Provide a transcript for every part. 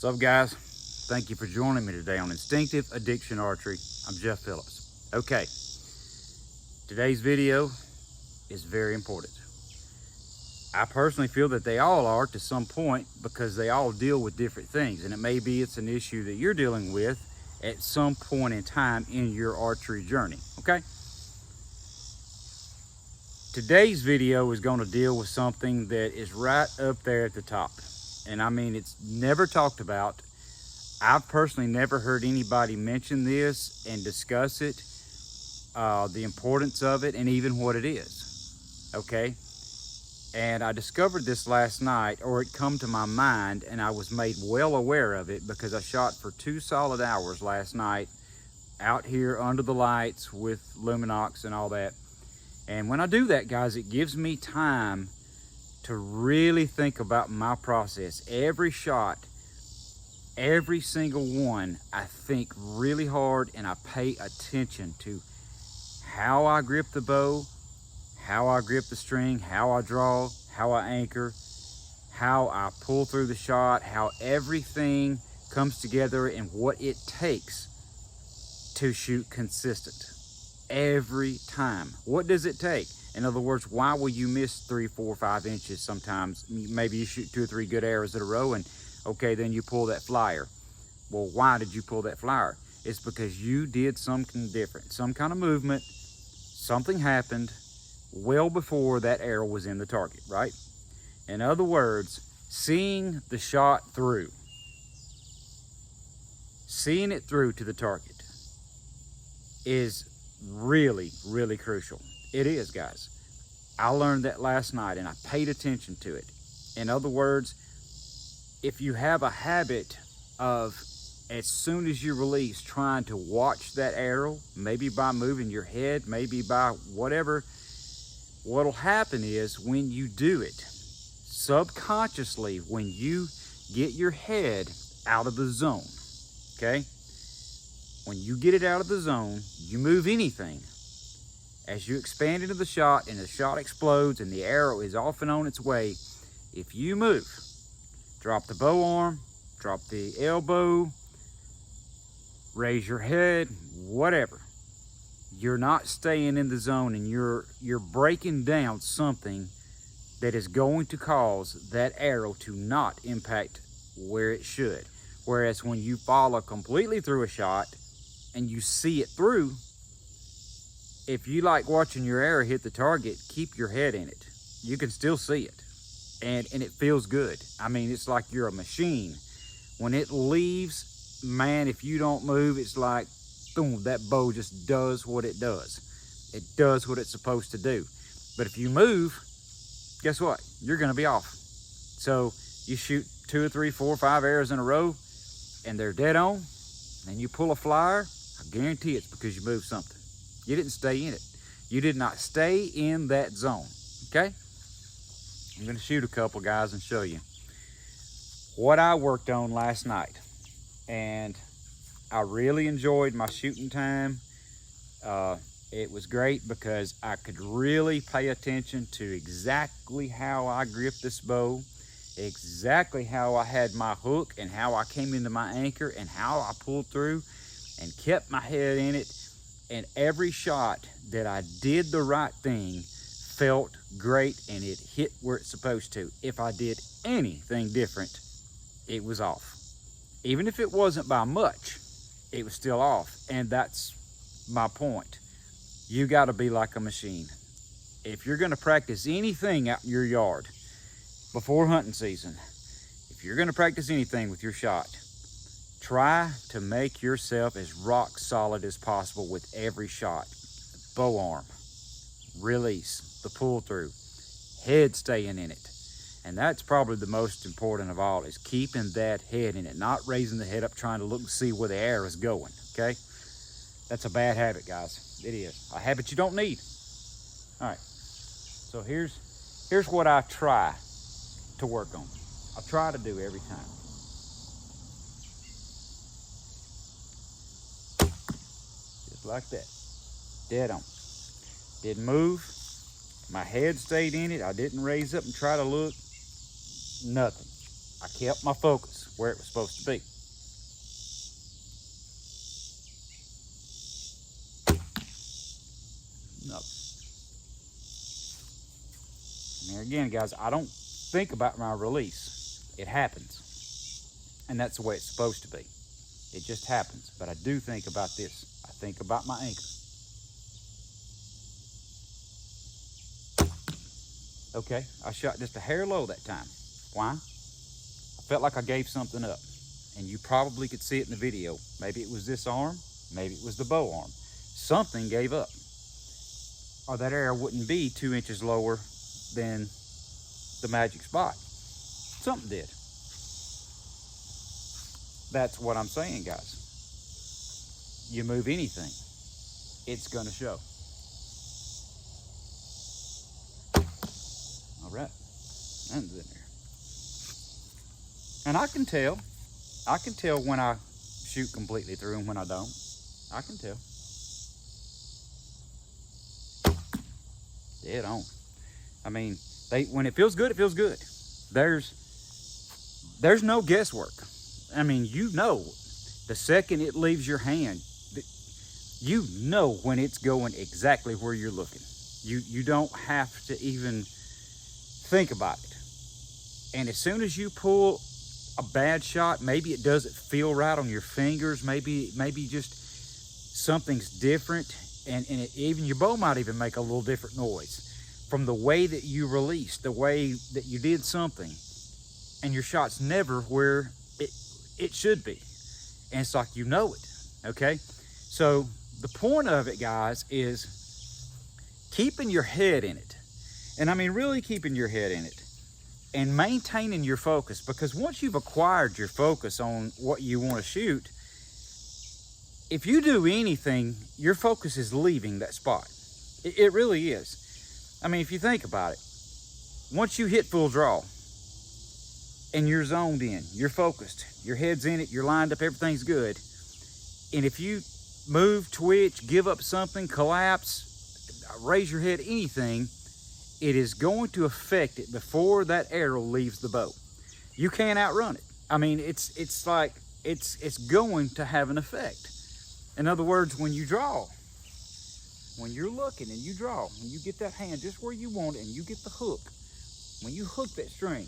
What's up, guys? Thank you for joining me today on Instinctive Addiction Archery. I'm Jeff Phillips. Okay, today's video is very important. I personally feel that they all are to some point because they all deal with different things, and it may be it's an issue that you're dealing with at some point in time in your archery journey, okay? Today's video is going to deal with something that is right up there at the top. And I mean, it's never talked about. I've personally never heard anybody mention this and discuss it, the importance of it, and even what it is, okay? And I discovered this last night, or it come to my mind, and I was made well aware of it because I shot for 2 solid hours last night out here under the lights with Luminox and all that. And when I do that, guys, it gives me time to really think about my process. Every shot, every single one, I think really hard and I pay attention to how I grip the bow, how I grip the string, how I draw, how I anchor, how I pull through the shot, how everything comes together and what it takes to shoot consistent every time. What does it take? In other words, why will you miss 3, 4, 5 inches sometimes? Maybe you shoot 2 or 3 good arrows in a row and okay, then you pull that flyer. Well, why did you pull that flyer? It's because you did something different, some kind of movement, something happened well before that arrow was in the target, right? In other words, seeing the shot through, seeing it through to the target is really, really crucial. It is, guys. I learned that last night and I paid attention to it. In other words, if you have a habit of, as soon as you release, trying to watch that arrow, maybe by moving your head, maybe by whatever, what'll happen is when you do it, subconsciously, when you get your head out of the zone, okay? When you get it out of the zone, you move anything. As you expand into the shot and the shot explodes and the arrow is off and on its way, if you move, drop the bow arm, drop the elbow, raise your head, whatever, you're not staying in the zone and you're breaking down something that is going to cause that arrow to not impact where it should. Whereas when you follow completely through a shot and you see it through, if you like watching your arrow hit the target, keep your head in it. You can still see it, and it feels good. I mean, it's like you're a machine. When it leaves, man, if you don't move, it's like, boom, that bow just does what it does. It does what it's supposed to do. But if you move, guess what? You're gonna be off. So you shoot 2 or 3, 4, 5 arrows in a row, and they're dead on, and you pull a flyer, I guarantee it's because you moved something. You didn't stay in it. You did not stay in that zone, okay? I'm gonna shoot a couple, guys, and show you what I worked on last night. And I really enjoyed my shooting time. It was great because I could really pay attention to exactly how I gripped this bow, exactly how I had my hook and how I came into my anchor and how I pulled through and kept my head in it. And every shot that I did the right thing felt great and it hit where it's supposed to. If I did anything different, it was off. Even if it wasn't by much, it was still off. And that's my point. You got to be like a machine. If you're going to practice anything out in your yard before hunting season, if you're going to practice anything with your shot, try to make yourself as rock solid as possible with every shot. Bow arm, release, the pull through, head staying in it. And that's probably the most important of all, is keeping that head in it, not raising the head up trying to look and see where the arrow is going, okay? That's a bad habit, guys. It is. A habit you don't need. All right, so here's what I try to work on. I try to do every time. Like that, dead on. Didn't move, my head stayed in it. I didn't raise up and try to look, nothing. I kept my focus. where it was supposed to be. No. And there again, guys, I don't think about my release. It happens. And that's the way it's supposed to be. It just happens. But I do think about this. I think about my anchor. Okay, I shot just a hair low that time. Why? I felt like I gave something up. And you probably could see it in the video. Maybe it was this arm. Maybe it was the bow arm. Something gave up. Or that arrow wouldn't be 2 inches lower than the magic spot. Something did. That's what I'm saying, guys. You move anything, it's gonna show. All right, nothing's in there. And I can tell when I shoot completely through and when I don't. I can tell. Dead on. I mean, when it feels good, it feels good. There's no guesswork. I mean, you know, the second it leaves your hand, you know when it's going exactly where you're looking. You don't have to even think about it. And as soon as you pull a bad shot, maybe it doesn't feel right on your fingers, maybe just something's different, and even your bow might even make a little different noise from the way that you released, the way that you did something, and your shot's never where it should be. And it's like, you know it, okay? So the point of it, guys, is keeping your head in it. And I mean, really keeping your head in it and maintaining your focus, because once you've acquired your focus on what you want to shoot, if you do anything, your focus is leaving that spot. It really is. I mean, if you think about it, once you hit full draw and you're zoned in, you're focused, your head's in it, you're lined up, everything's good. And if you move, twitch, give up something, collapse, raise your head, anything, it is going to affect it before that arrow leaves the bow. You can't outrun it. I mean, it's like, it's going to have an effect. In other words, when you draw, when you're looking and you draw, when you get that hand just where you want it and you get the hook, when you hook that string,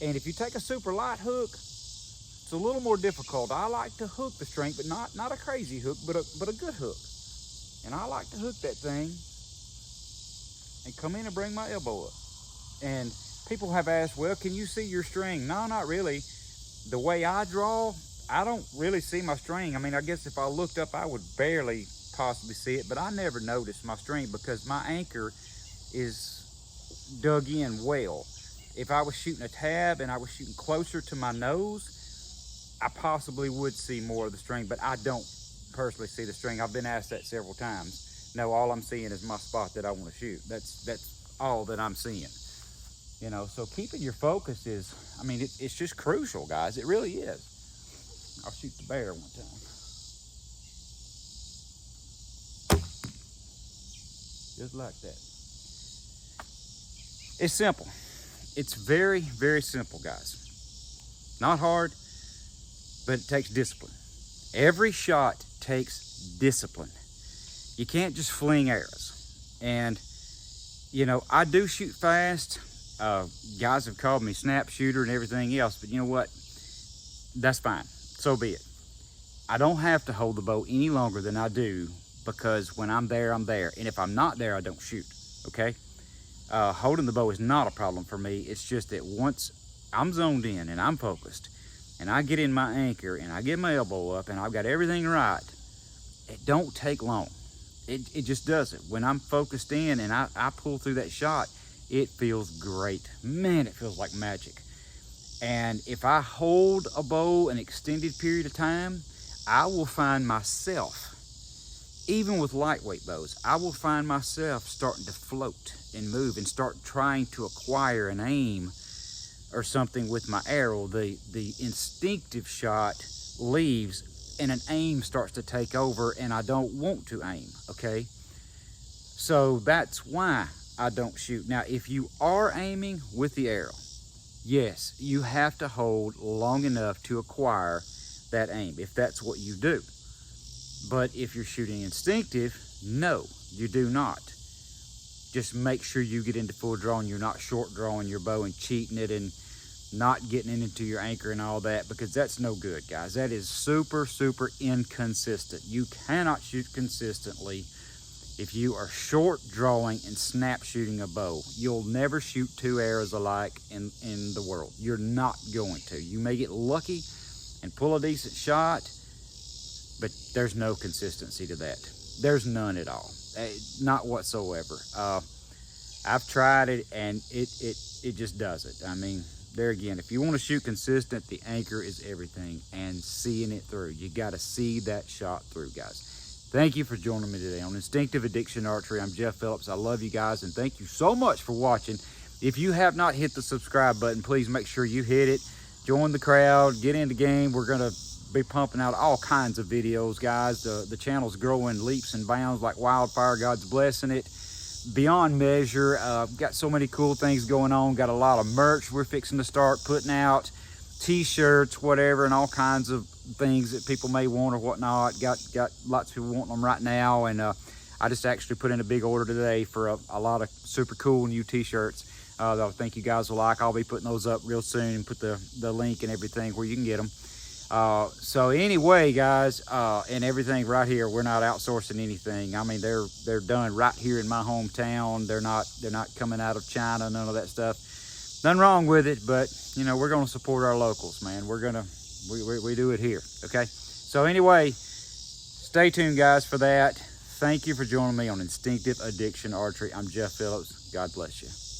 and if you take a super light hook, it's a little more difficult. I like to hook the string, but not a crazy hook, but a good hook. And I like to hook that thing and come in and bring my elbow up. And people have asked, well, can you see your string? No, not really. The way I draw, I don't really see my string. I mean, I guess if I looked up, I would barely possibly see it, but I never noticed my string because my anchor is dug in well. If I was shooting a tab and I was shooting closer to my nose, I possibly would see more of the string, but I don't personally see the string. I've been asked that several times. No, all I'm seeing is my spot that I want to shoot. That's all that I'm seeing. You know, so keeping your focus is, I mean, it's just crucial, guys. It really is. I'll shoot the bear one time. Just like that. It's simple. It's very, very simple, guys. Not hard, but it takes discipline. Every shot takes discipline. You can't just fling arrows. And, you know, I do shoot fast. Guys have called me snap shooter and everything else, but you know what? That's fine. So be it. I don't have to hold the bow any longer than I do, because when I'm there, I'm there. And if I'm not there, I don't shoot, okay? Holding the bow is not a problem for me. It's just that once I'm zoned in and I'm focused and I get in my anchor and I get my elbow up and I've got everything right, it don't take long. It just doesn't. When I'm focused in and I pull through that shot, it feels great. Man, it feels like magic. And if I hold a bow an extended period of time, I will find myself, even with lightweight bows, I will find myself starting to float and move and start trying to acquire an aim or something with my arrow. The instinctive shot leaves and an aim starts to take over and I don't want to aim, okay? So that's why I don't shoot. Now, if you are aiming with the arrow Yes, you have to hold long enough to acquire that aim, if that's what you do. But if you're shooting instinctive, no, you do not. Just make sure you get into full draw and you're not short drawing your bow and cheating it and not getting it into your anchor and all that, because that's no good, guys. That is super, super inconsistent. You cannot shoot consistently if you are short drawing and snap shooting a bow. You'll never shoot two arrows alike in the world. You're not going to. You may get lucky and pull a decent shot, but there's no consistency to that. There's none at all. Not whatsoever. I've tried it and it just doesn't. I mean, there again, if you want to shoot consistent, the anchor is everything, and seeing it through. You got to see that shot through, guys. Thank you for joining me today on Instinctive Addiction Archery. I'm Jeff Phillips. I love you guys, and thank you so much for watching. If you have not hit the subscribe button, please make sure you hit it. Join the crowd, get in the game. We're going to be pumping out all kinds of videos, guys. The channel's growing leaps and bounds like wildfire. God's blessing it beyond measure. Got so many cool things going on. Got a lot of merch we're fixing to start putting out, t-shirts, whatever, and all kinds of things that people may want or whatnot. Got lots of people wanting them right now, and I just actually put in a big order today for a lot of super cool new t-shirts that I think you guys will like. I'll be putting those up real soon and put the link and everything where you can get them. So anyway, guys, and everything right here, we're not outsourcing anything. I mean, they're done right here in my hometown. They're not coming out of China, none of that stuff. Nothing wrong with it, but you know, we're going to support our locals, man. We do it here. Okay. So anyway, stay tuned, guys, for that. Thank you for joining me on Instinctive Addiction Archery. I'm Jeff Phillips. God bless you.